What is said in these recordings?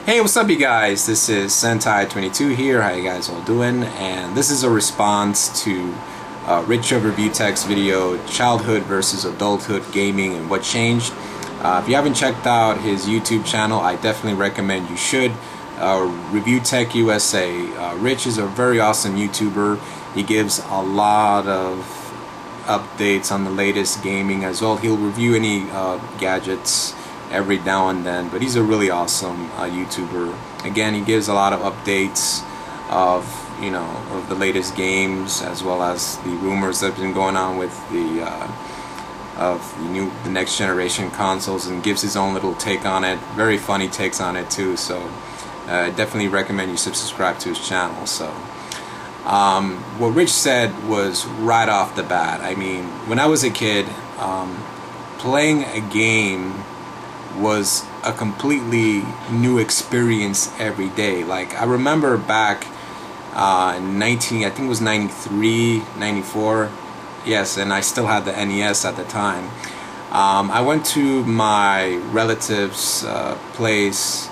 Hey, what's up you guys? This is Sentai22 here. How you guys all doing? And this is a response to Rich of ReviewtechUSA's video, Childhood versus Adulthood Gaming and What Changed. If you haven't checked out his YouTube channel, I definitely recommend you should. ReviewtechUSA. Rich is a very awesome YouTuber. He gives a lot of updates on the latest gaming as well. He'll review any gadgets every now and then, but he's a really awesome YouTuber. Again, he gives a lot of updates of the latest games, as well as the rumors that have been going on with the next generation consoles, and gives his own little take on it. Very funny takes on it too. So I definitely recommend you subscribe to his channel. So what Rich said was right off the bat. I mean, when I was a kid, playing a game was a completely new experience every day. Like, I remember back in I think it was 93, 94, yes, and I still had the NES at the time. I went to my relative's place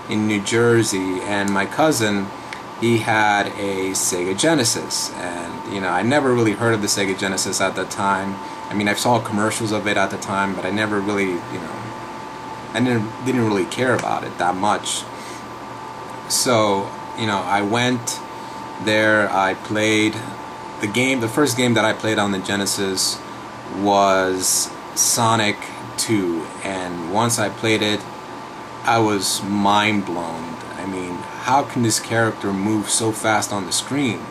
in New Jersey, and my cousin, he had a Sega Genesis, and I never really heard of the Sega Genesis at the time. I mean, I saw commercials of it at the time, but I never really, I didn't really care about it that much. So, I went there, I played the game. The first game that I played on the Genesis was Sonic 2, and once I played it, I was mind blown. I mean, how can this character move so fast on the screen?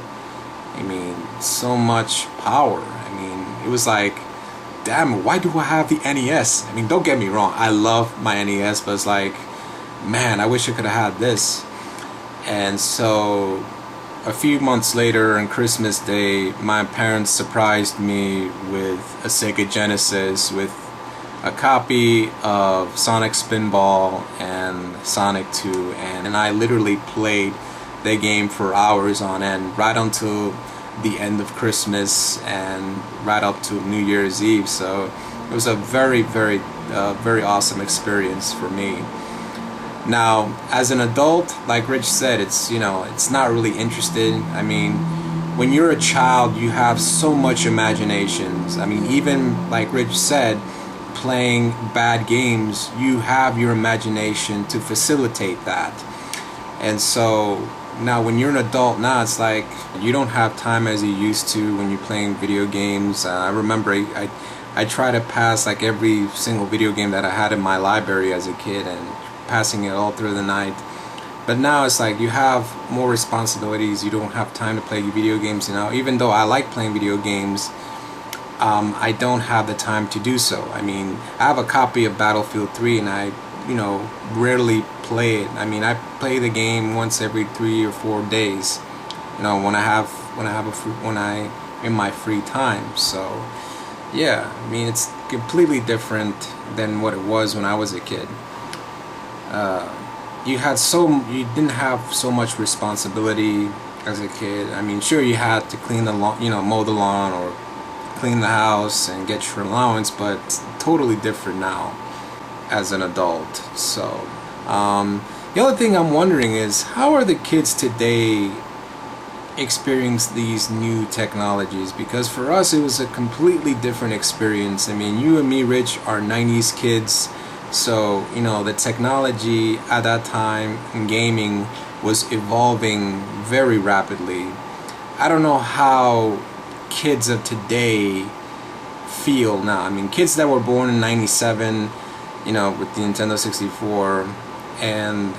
I mean, so much power. I mean, it was like, damn, why do I have the NES? I mean, don't get me wrong, I love my NES, but it's like, man, I wish I could have had this. And so a few months later, on Christmas Day, my parents surprised me with a Sega Genesis with a copy of Sonic Spinball and Sonic 2, and I literally played the game for hours on end, right until the end of Christmas and right up to New Year's Eve. So it was a very awesome experience for me. Now, as an adult, like Rich said, it's it's not really interesting. I mean, when you're a child, you have so much imaginations. I mean, even like Rich said, playing bad games, you have your imagination to facilitate that. And so now when you're an adult now, it's like you don't have time as you used to when you're playing video games. I remember I tried to pass like every single video game that I had in my library as a kid, and passing it all through the night. But now it's like you have more responsibilities, you don't have time to play video games now. Even though I like playing video games, I don't have the time to do so. I mean, I have a copy of Battlefield 3, and I rarely play it. I mean, I play the game once every 3 or 4 days, when I'm in my free time. So yeah, I mean, it's completely different than what it was when I was a kid. You didn't have so much responsibility as a kid. I mean, sure, you had to clean the lawn, mow the lawn or clean the house and get your allowance, but it's totally different now as an adult. So the other thing I'm wondering is, how are the kids today experience these new technologies? Because for us, it was a completely different experience. I mean, you and me, Rich, are 90s kids, so the technology at that time in gaming was evolving very rapidly. I don't know how kids of today feel now. I mean, kids that were born in 97, with the Nintendo 64, and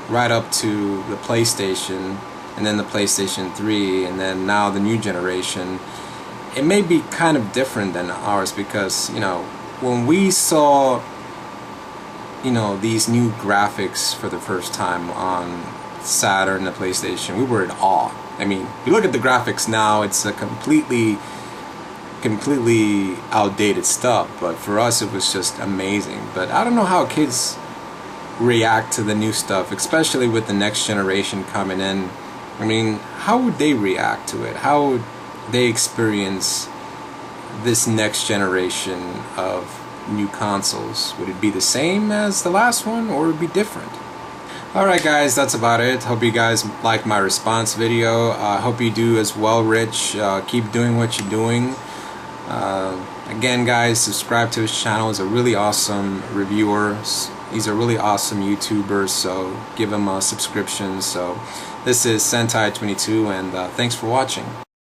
right up to the PlayStation, and then the PlayStation 3, and then now the new generation, it may be kind of different than ours, because when we saw these new graphics for the first time on Saturn, the PlayStation, we were in awe. I mean, you look at the graphics now, it's a completely outdated stuff, but for us it was just amazing. But I don't know how kids react to the new stuff, especially with the next generation coming in. I mean, how would they react to it? How would they experience this next generation of new consoles? Would it be the same as the last one, or would it be different? Alright guys, that's about it. Hope you guys like my response video. Hope you do as well, Rich. Keep doing what you're doing. Again guys, subscribe to his channel. He's a really awesome reviewer. He's a really awesome YouTuber, so give him a subscription. So this is Sentai22, and thanks for watching.